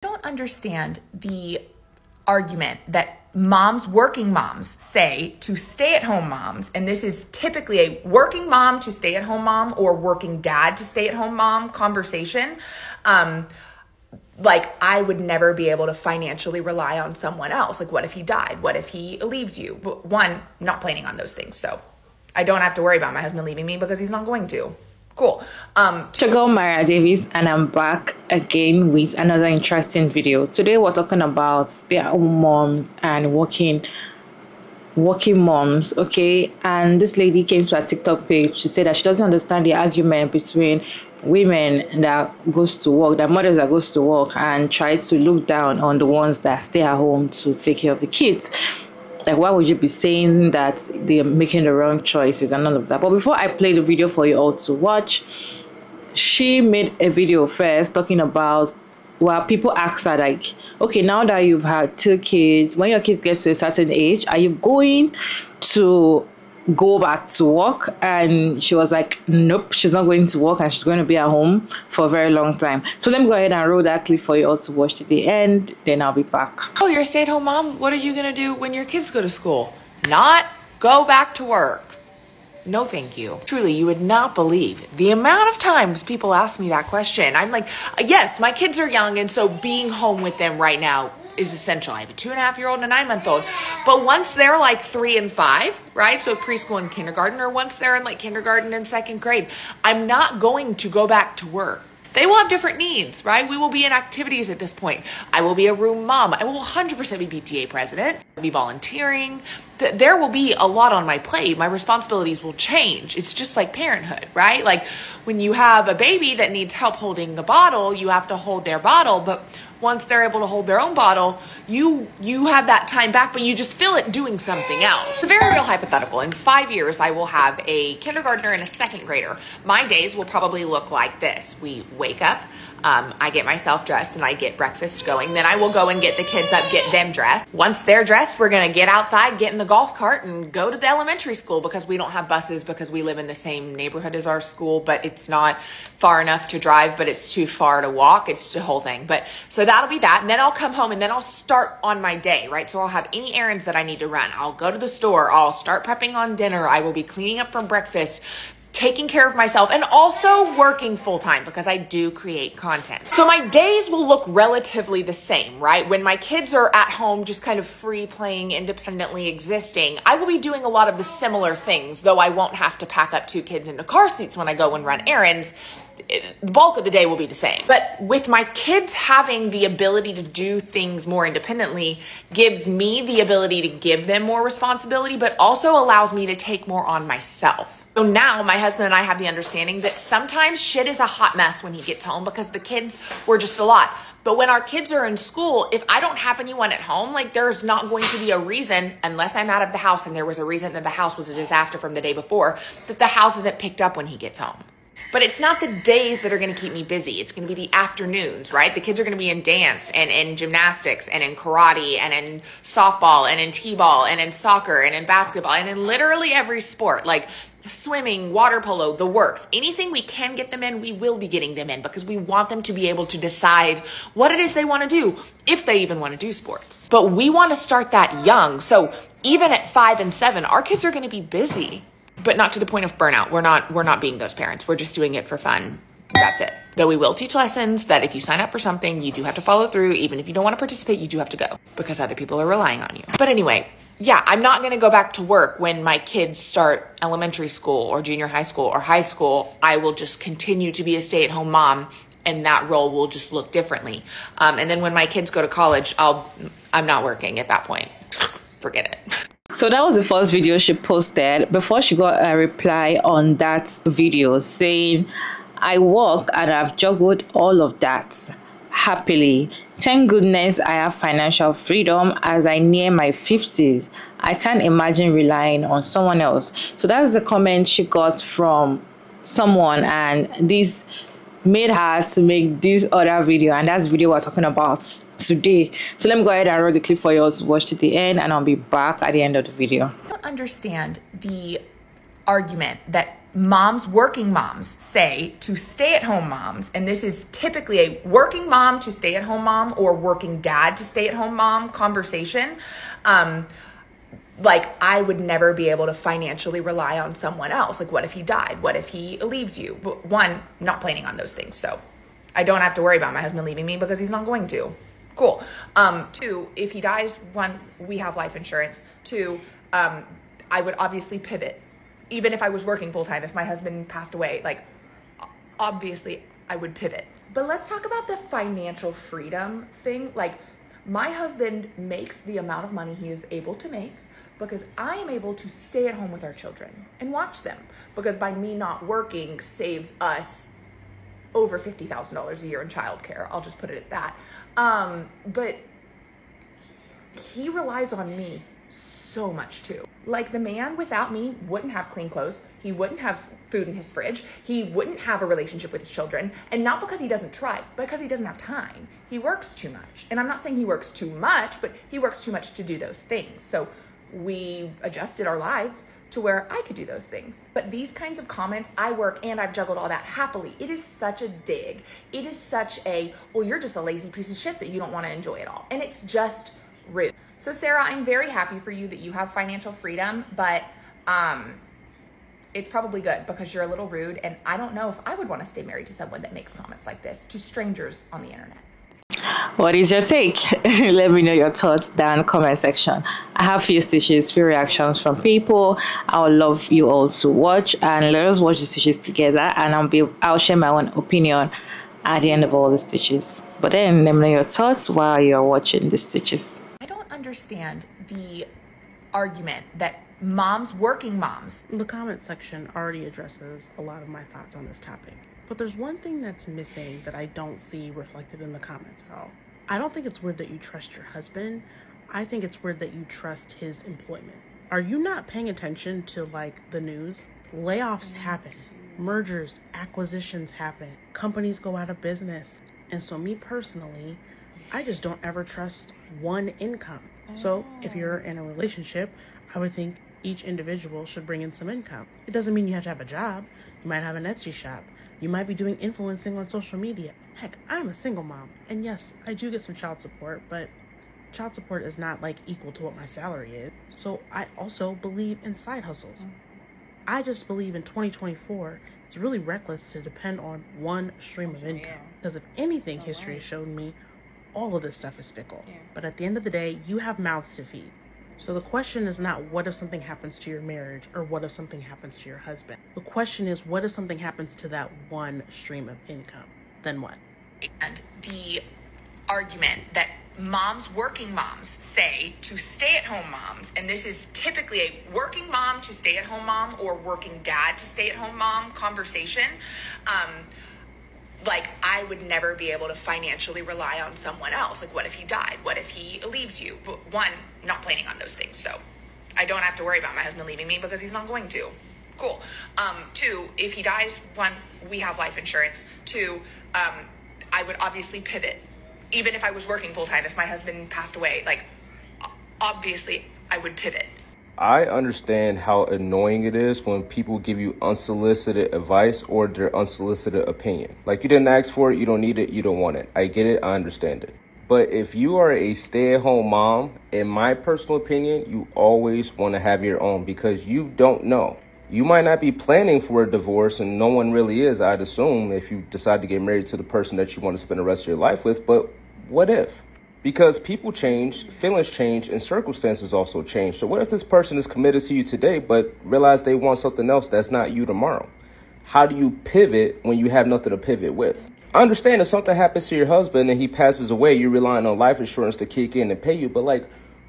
Don't understand the argument that moms, working moms, say to stay-at-home moms, and this is typically a working mom to stay-at-home mom or working dad to stay-at-home mom conversation. Like, I would never be able to financially rely on someone else. Like, what if he died? What if he leaves you? But one, I'm not planning on those things, so I don't have to worry about my husband leaving me because he's not going to. Cool. Sugar Mara Davis, and I'm back again with another interesting video. Today we're talking about stay-at-home moms and working moms, okay? And this lady came to our TikTok page to say that she doesn't understand the argument between women that goes to work, that mothers that goes to work, and try to look down on the ones that stay at home to take care of the kids. Like, why would you be saying that they're making the wrong choices and none of that? But before I play the video for you all to watch, she made a video first talking about, well, people ask her, like, okay, now that you've had 2 kids, when your kids get to a certain age, are you going to go back to work? And she was like, nope, she's not going to work and she's going to be at home for a very long time. So let me go ahead and roll that clip for you all to watch to the end, then I'll be back. Oh, you're a stay-at-home mom? What are you gonna do when your kids go to school? Not go back to work. No, thank you. Truly, you would not believe the amount of times people ask me that question. I'm like, yes, my kids are young, and so being home with them right now is essential. I have a 2.5-year-old and a 9-month-old. But once they're like 3 and 5, right? So preschool and kindergarten, or once they're in like kindergarten and 2nd grade, I'm not going to go back to work. They will have different needs, right? We will be in activities at this point. I will be a room mom. I will 100% be PTA president. I'll be volunteering. There will be a lot on my plate. My responsibilities will change. It's just like parenthood, right? Like when you have a baby that needs help holding the bottle, you have to hold their bottle. But once they're able to hold their own bottle, you have that time back, but you just fill it doing something else. It's a very real hypothetical. In 5 years, I will have a kindergartner and a 2nd grader. My days will probably look like this. We wake up, I get myself dressed and I get breakfast going. Then I will go and get the kids up, get them dressed. Once they're dressed, we're gonna get outside, get in the golf cart and go to the elementary school because we don't have buses because we live in the same neighborhood as our school, but it's not far enough to drive, but it's too far to walk. It's the whole thing. But so that'll be that. And then I'll come home and then I'll start on my day, right? So I'll have any errands that I need to run. I'll go to the store. I'll start prepping on dinner. I will be cleaning up from breakfast, taking care of myself, and also working full-time because I do create content. So my days will look relatively the same, right? When my kids are at home, just kind of free playing, independently existing, I will be doing a lot of the similar things, though I won't have to pack up 2 kids into car seats when I go and run errands. The bulk of the day will be the same. But with my kids having the ability to do things more independently gives me the ability to give them more responsibility, but also allows me to take more on myself. So now my husband and I have the understanding that sometimes shit is a hot mess when he gets home because the kids were just a lot. But when our kids are in school, if I don't have anyone at home, like there's not going to be a reason, unless I'm out of the house and there was a reason that the house was a disaster from the day before, that the house isn't picked up when he gets home. But it's not the days that are going to keep me busy. It's going to be the afternoons, right? The kids are going to be in dance and in gymnastics and in karate and in softball and in t-ball and in soccer and in basketball and in literally every sport, like swimming, water polo, the works. Anything we can get them in, we will be getting them in because we want them to be able to decide what it is they want to do, if they even want to do sports. But we want to start that young. So even at 5 and 7, our kids are going to be busy. But not to the point of burnout. We're not being those parents. We're just doing it for fun. That's it. Though we will teach lessons that if you sign up for something, you do have to follow through. Even if you don't want to participate, you do have to go because other people are relying on you. But anyway, yeah, I'm not going to go back to work when my kids start elementary school or junior high school or high school. I will just continue to be a stay-at-home mom, and that role will just look differently. And then when my kids go to college, I'm not working at that point. Forget it. So that was the first video she posted before she got a reply on that video saying, I work and I've juggled all of that happily. Thank goodness I have financial freedom as I near my 50s. I can't imagine relying on someone else. So that's the comment she got from someone, and this made her to make this other video, and that's the video we're talking about today. So let me go ahead and roll the clip for you all to watch to the end, and I'll be back at the end of the video. I don't understand the argument that working moms say to stay-at-home moms, and this is typically a working mom to stay-at-home mom or working dad to stay-at-home mom conversation, like, I would never be able to financially rely on someone else. Like, what if he died? What if he leaves you? But one, not planning on those things, so I don't have to worry about my husband leaving me because he's not going to. Cool. Two, if he dies, one, we have life insurance. Two, I would obviously pivot. Even if I was working full time, if my husband passed away, like, obviously I would pivot. But let's talk about the financial freedom thing. Like, my husband makes the amount of money he is able to make because I am able to stay at home with our children and watch them. Because by me not working saves us over $50,000 a year in childcare. I'll just put it at that. But he relies on me so much too. Like, the man without me wouldn't have clean clothes. He wouldn't have food in his fridge. He wouldn't have a relationship with his children. And not because he doesn't try, but because he doesn't have time. He works too much. And I'm not saying he works too much, but he works too much to do those things. So we adjusted our lives to where I could do those things. But these kinds of comments, I work and I've juggled all that happily. It is such a dig. It is such a, well, you're just a lazy piece of shit that you don't want to enjoy it all. And it's just rude. So Sarah, I'm very happy for you that you have financial freedom, but it's probably good because you're a little rude. And I don't know if I would want to stay married to someone that makes comments like this to strangers on the internet. What is your take? Let me know your thoughts down in the comment section. I have few stitches, few reactions from people. I would love you all to watch and let us watch the stitches together, and I'll share my own opinion at the end of all the stitches. But then let me know your thoughts while you're watching the stitches. I don't understand the argument that working moms. The comment section already addresses a lot of my thoughts on this topic. But there's one thing that's missing that I don't see reflected in the comments at all. I don't think it's weird that you trust your husband. I think it's weird that you trust his employment. Are you not paying attention to, like, the news? Layoffs happen. Mergers, acquisitions happen. Companies go out of business. And so me personally, I just don't ever trust one income. So if you're in a relationship, I would think each individual should bring in some income. It doesn't mean you have to have a job. You might have an Etsy shop. You might be doing influencing on social media. Heck, I'm a single mom. And yes, I do get some child support, but child support is not, like, equal to what my salary is. So I also believe in side hustles. I just believe in 2024, it's really reckless to depend on one stream of income. Because if anything, history has shown me all of this stuff is fickle. But at the end of the day, you have mouths to feed. So the question is not what if something happens to your marriage or what if something happens to your husband. The question is what if something happens to that one stream of income? Then what? And the argument that working moms say to stay-at-home moms, and this is typically a working mom to stay-at-home mom or working dad to stay-at-home mom conversation, like, I would never be able to financially rely on someone else. Like, what if he died? What if he leaves you? But one, not planning on those things, so I don't have to worry about my husband leaving me because he's not going to. Cool. Two, if he dies, one, we have life insurance. Two, I would obviously pivot. Even if I was working full time, if my husband passed away, like, obviously I would pivot. I understand how annoying it is when people give you unsolicited advice or their unsolicited opinion. Like, you didn't ask for it, you don't need it, you don't want it. I get it, I understand it. But if you are a stay-at-home mom, in my personal opinion, you always want to have your own because you don't know. You might not be planning for a divorce, and no one really is, I'd assume, if you decide to get married to the person that you want to spend the rest of your life with. But what if? Because people change, feelings change, and circumstances also change. So what if this person is committed to you today, but realize they want something else that's not you tomorrow? How do you pivot when you have nothing to pivot with? I understand if something happens to your husband and he passes away, you're relying on life insurance to kick in and pay you. But, like,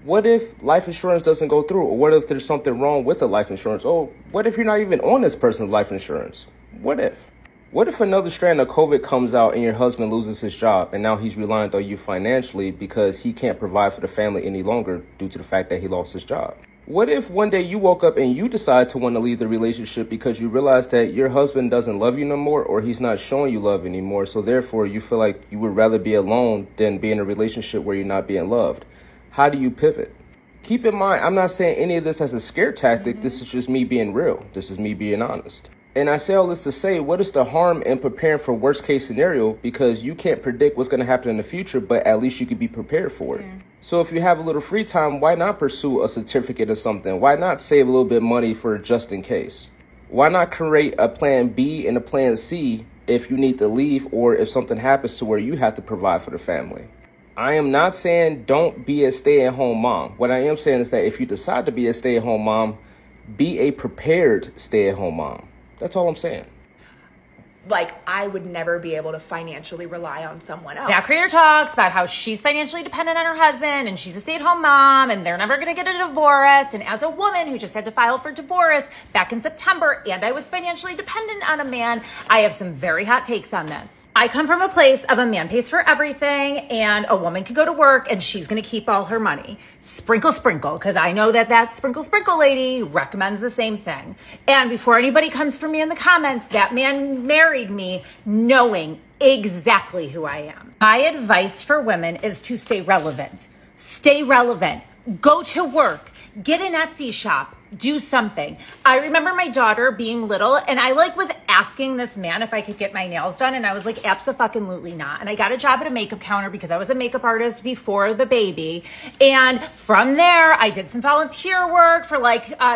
what if life insurance doesn't go through? Or what if there's something wrong with the life insurance? Or what if you're not even on this person's life insurance? What if? What if another strand of COVID comes out and your husband loses his job and now he's reliant on you financially because he can't provide for the family any longer due to the fact that he lost his job? What if one day you woke up and you decide to want to leave the relationship because you realize that your husband doesn't love you no more or he's not showing you love anymore, so therefore you feel like you would rather be alone than be in a relationship where you're not being loved? How do you pivot? Keep in mind, I'm not saying any of this as a scare tactic. This is just me being real. This is me being honest. And I say all this to say, what is the harm in preparing for worst case scenario? Because you can't predict what's going to happen in the future, but at least you could be prepared for it. So if you have a little free time, why not pursue a certificate or something? Why not save a little bit of money for just in case? Why not create a plan B and a plan C if you need to leave or if something happens to where you have to provide for the family? I am not saying don't be a stay-at-home mom. What I am saying is that if you decide to be a stay-at-home mom, be a prepared stay-at-home mom. That's all I'm saying. Like, I would never be able to financially rely on someone else. That creator talks about how she's financially dependent on her husband and she's a stay-at-home mom and they're never going to get a divorce. And as a woman who just had to file for divorce back in September and I was financially dependent on a man, I have some very hot takes on this. I come from a place of a man pays for everything and a woman can go to work and she's going to keep all her money. Sprinkle, sprinkle, because I know that sprinkle, sprinkle lady recommends the same thing. And before anybody comes for me in the comments, that man married me knowing exactly who I am. My advice for women is to stay relevant. Stay relevant. Go to work. Get an Etsy shop. Do something. I remember my daughter being little and I was asking this man if I could get my nails done and I was like, absolutely not. And I got a job at a makeup counter because I was a makeup artist before the baby. And from there, I did some volunteer work for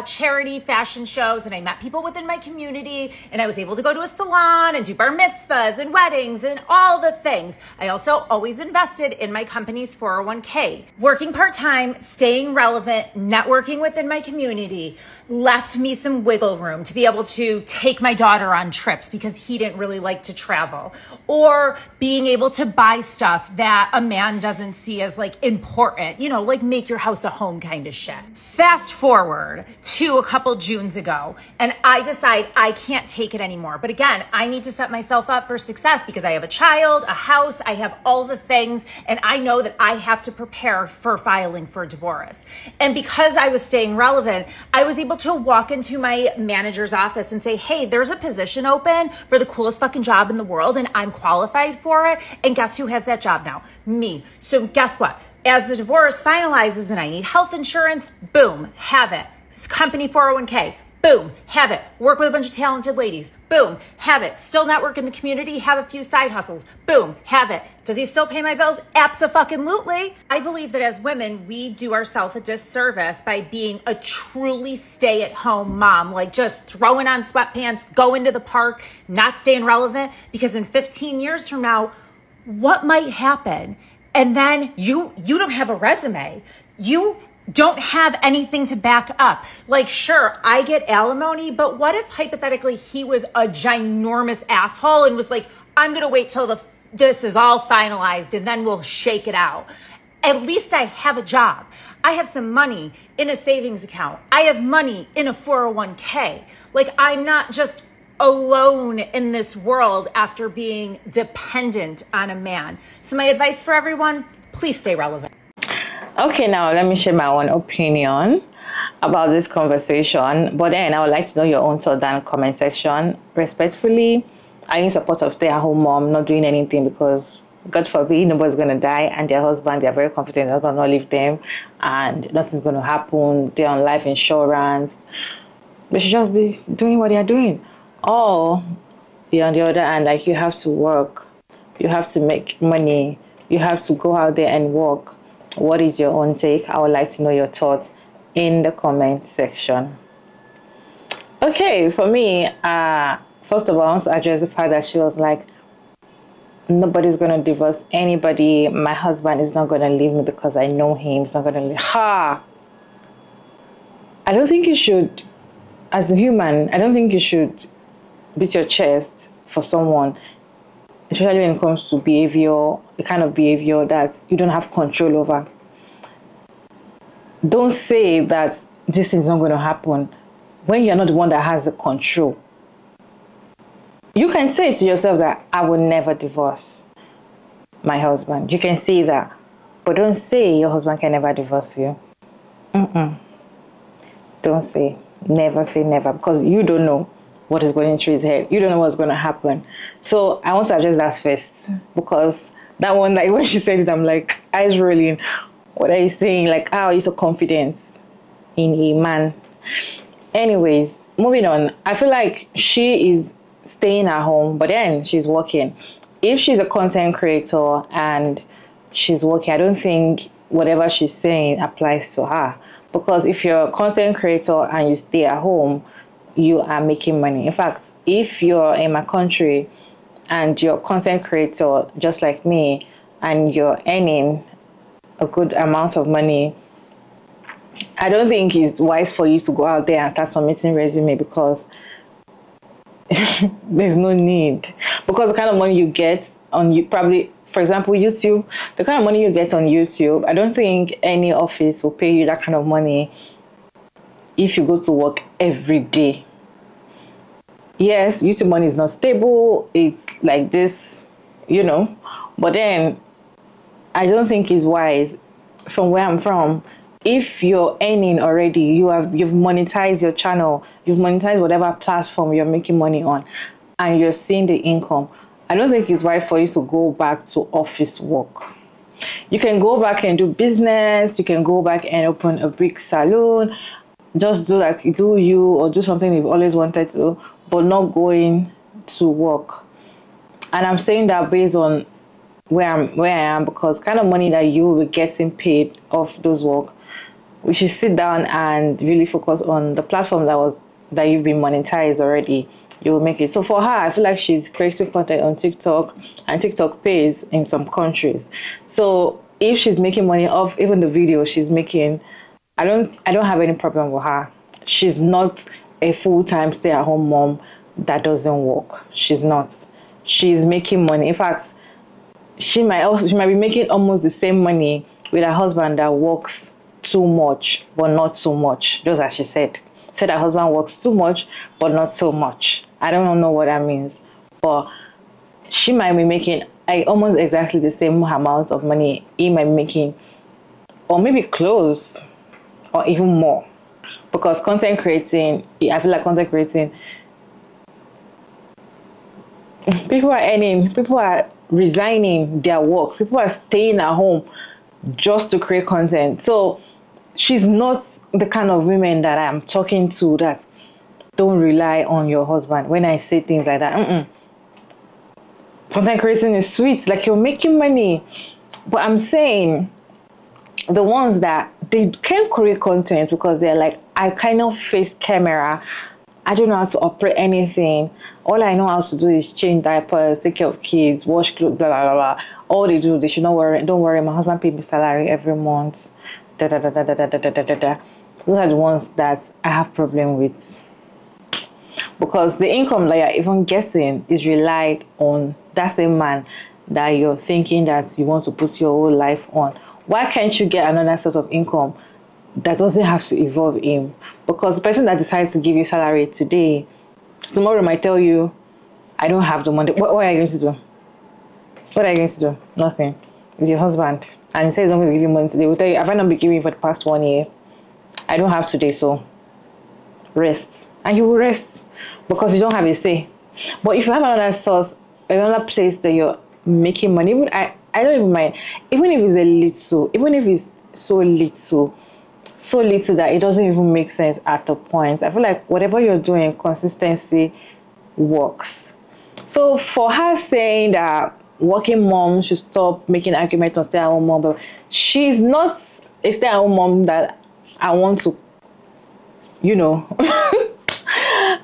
charity fashion shows and I met people within my community and I was able to go to a salon and do bar mitzvahs and weddings and all the things. I also always invested in my company's 401k. Working part-time, staying relevant, networking within my community left me some wiggle room to be able to take my daughter on trips because he didn't really like to travel, or being able to buy stuff that a man doesn't see as important, make your house a home kind of shit. Fast forward to a couple Junes ago and I decide I can't take it anymore. But again, I need to set myself up for success because I have a child, a house, I have all the things, and I know that I have to prepare for filing for divorce. And because I was staying relevant, I was able to walk into my manager's office and say, hey, there's a position open for the coolest fucking job in the world and I'm qualified for it. And guess who has that job now? Me. So guess what? As the divorce finalizes and I need health insurance, boom, have it. Company 401k, boom, have it. Work with a bunch of talented ladies, boom, have it. Still network in the community, have a few side hustles, boom, have it. Does he still pay my bills? Abso-fucking-lutely. I believe that as women, we do ourselves a disservice by being a truly stay-at-home mom, just throwing on sweatpants, going to the park, not staying relevant, because in 15 years from now, what might happen? And then you don't have a resume. You don't have anything to back up. Sure, I get alimony, but what if hypothetically he was a ginormous asshole and was like, I'm going to wait till this is all finalized and then we'll shake it out. At least I have a job. I have some money in a savings account. I have money in a 401k. I'm not just alone in this world after being dependent on a man. So my advice for everyone, please stay relevant. Okay, now let me share my own opinion about this conversation. But then I would like to know your own thoughts down in the comment section. Respectfully, are you in support of stay-at-home mom not doing anything because, God forbid, nobody's going to die and their husband, they're very confident they're going to not leave them and nothing's going to happen. They're on life insurance. They should just be doing what they're doing. Or, on the other hand, you have to work. You have to make money. You have to go out there and work. What is your own take? I would like to know your thoughts in the comment section. Okay, for me, first of all, I want to address the fact that she was like, nobody's going to divorce anybody. My husband is not going to leave me because I know him. He's not going to leave. Ha! I don't think you should, as a human, I don't think you should beat your chest for someone, especially when it comes to behavior, the kind of behavior that you don't have control over. Don't say that this thing's not going to happen when you're not the one that has the control. You can say to yourself that I will never divorce my husband. You can say that, but don't say your husband can never divorce you. Don't say never, because you don't know what is going through his head. You don't know what's going to happen. So I want to address that first, because that one, when she said it, I'm like, eyes rolling. What are you saying? How are you so confident in a man? Anyways, moving on, I feel like she is staying at home, but then she's working. If she's a content creator and she's working, I don't think whatever she's saying applies to her. Because if you're a content creator and you stay at home, you are making money. In fact, if you're in my country and you're a content creator just like me and you're earning a good amount of money, I don't think it's wise for you to go out there and start submitting resume, because there's no need. Because the kind of money you get on, you probably, for example, YouTube, the kind of money you get on YouTube, I don't think any office will pay you that kind of money if you go to work every day. Yes, YouTube money is not stable. It's like this, but then I don't think it's wise. From where I'm from, if you're earning already, you've monetized your channel, you've monetized whatever platform you're making money on, and you're seeing the income, I don't think it's right for you to go back to office work. You can go back and do business, you can go back and open a big salon, just do you or do something you've always wanted to, but not going to work. And I'm saying that based on where I am, because kind of money that you will be getting paid off those work, we should sit down and really focus on the platform that you've been monetized already. You will make it. So for her, I feel like she's creating content on TikTok, and TikTok pays in some countries. So if she's making money off even the video she's making, I don't have any problem with her. She's not a full-time stay-at-home mom that doesn't work. She's not. She's making money. In fact, she might be making almost the same money with her husband that works too much but not too much, just as she said her husband works too much but not so much. I don't know what that means, but she might be making almost exactly the same amount of money he might be making, or maybe close, or even more. Because content creating, I feel like content creating, people are resigning their work, people are staying at home just to create content. So she's not the kind of women that I'm talking to that don't rely on your husband. When I say things like that, content creating is sweet, like you're making money, but I'm saying the ones that they can't create content because they're like, I kind of face camera, I don't know how to operate anything, all I know how to do is change diapers, take care of kids, wash clothes, blah blah blah blah. All they do, they should not worry, don't worry, my husband pays me salary every month, da da da da da da da da da da. Those are the ones that I have problem with, because the income that you're even getting is relied on that same man that you're thinking that you want to put your whole life on. Why can't you get another source of income that doesn't have to involve him? Because the person that decides to give you salary today, tomorrow might tell you, I don't have the money. What are you going to do? What are you going to do? Nothing. It's your husband. And he says he's not going to give you money today. We'll tell you, have I not been giving you for the past 1 year? I don't have today, so rest. And you will rest because you don't have a say. But if you have another source, another place that you're making money, even I don't even mind. Even if it's a little, even if it's so little that it doesn't even make sense at the point, I feel like whatever you're doing, consistency works. So for her saying that working mom should stop making arguments on stay-at-home mom, but she's not a stay-at-home mom that I want to, I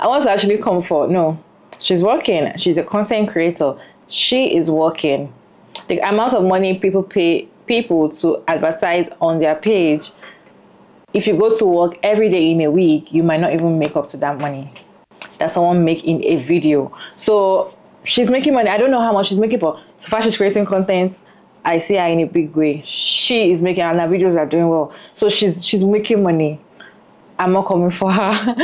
want to actually come for. No, she's working. She's a content creator. She is working. The amount of money people pay people to advertise on their page, if you go to work every day in a week, you might not even make up to that money that someone make in a video. So she's making money. I don't know how much she's making, but so far she's creating content. I see her in a big way. She is making, and her videos are doing well. So she's making money. I'm not coming for her.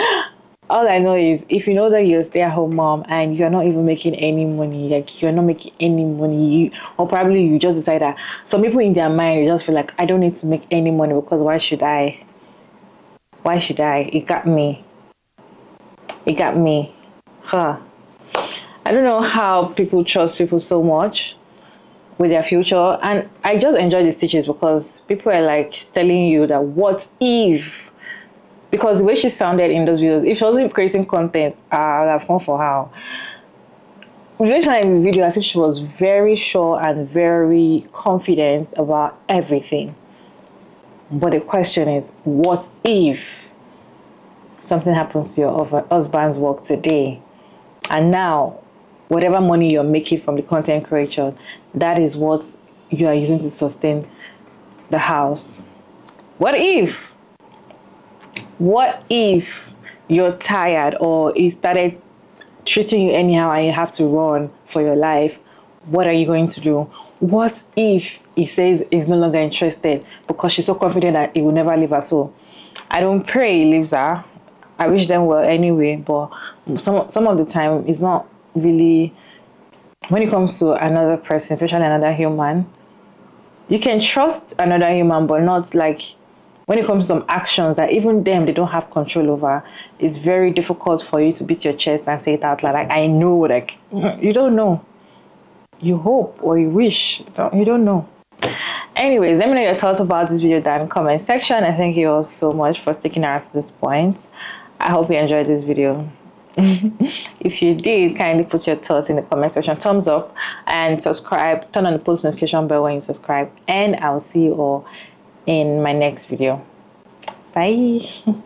All I know is, if you know that you're a stay-at-home mom and you're not even making any money, like you're not making any money, or probably you just decide that, some people in their mind, they just feel like, I don't need to make any money because why should I? Why should I? It got me. It got me. I don't know how people trust people so much with their future. And I just enjoy these teachings because people are like telling you that what if Because the way she sounded in those videos, if she wasn't creating content, I would have come for her. The way she sounded in the video, as if she was very sure and very confident about everything. But the question is, what if something happens to your husband's work today, and now whatever money you're making from the content creation, that is what you are using to sustain the house? What if you're tired, or he started treating you anyhow and you have to run for your life? What are you going to do? What if he says he's no longer interested because she's so confident that he will never leave her? So I don't pray he leaves her. I wish them well anyway, but some of the time it's not really, when it comes to another person, especially another human, you can trust another human, but not like when it comes to some actions that even them, they don't have control over. It's very difficult for you to beat your chest and say it out loud, like, I know, like, you don't know. You hope or you wish, you don't know. Anyways, let me know your thoughts about this video down in the comment section. I thank you all so much for sticking around to this point. I hope you enjoyed this video. If you did, kindly put your thoughts in the comment section, thumbs up, and subscribe. Turn on the post notification bell when you subscribe, and I'll see you all in my next video. Bye.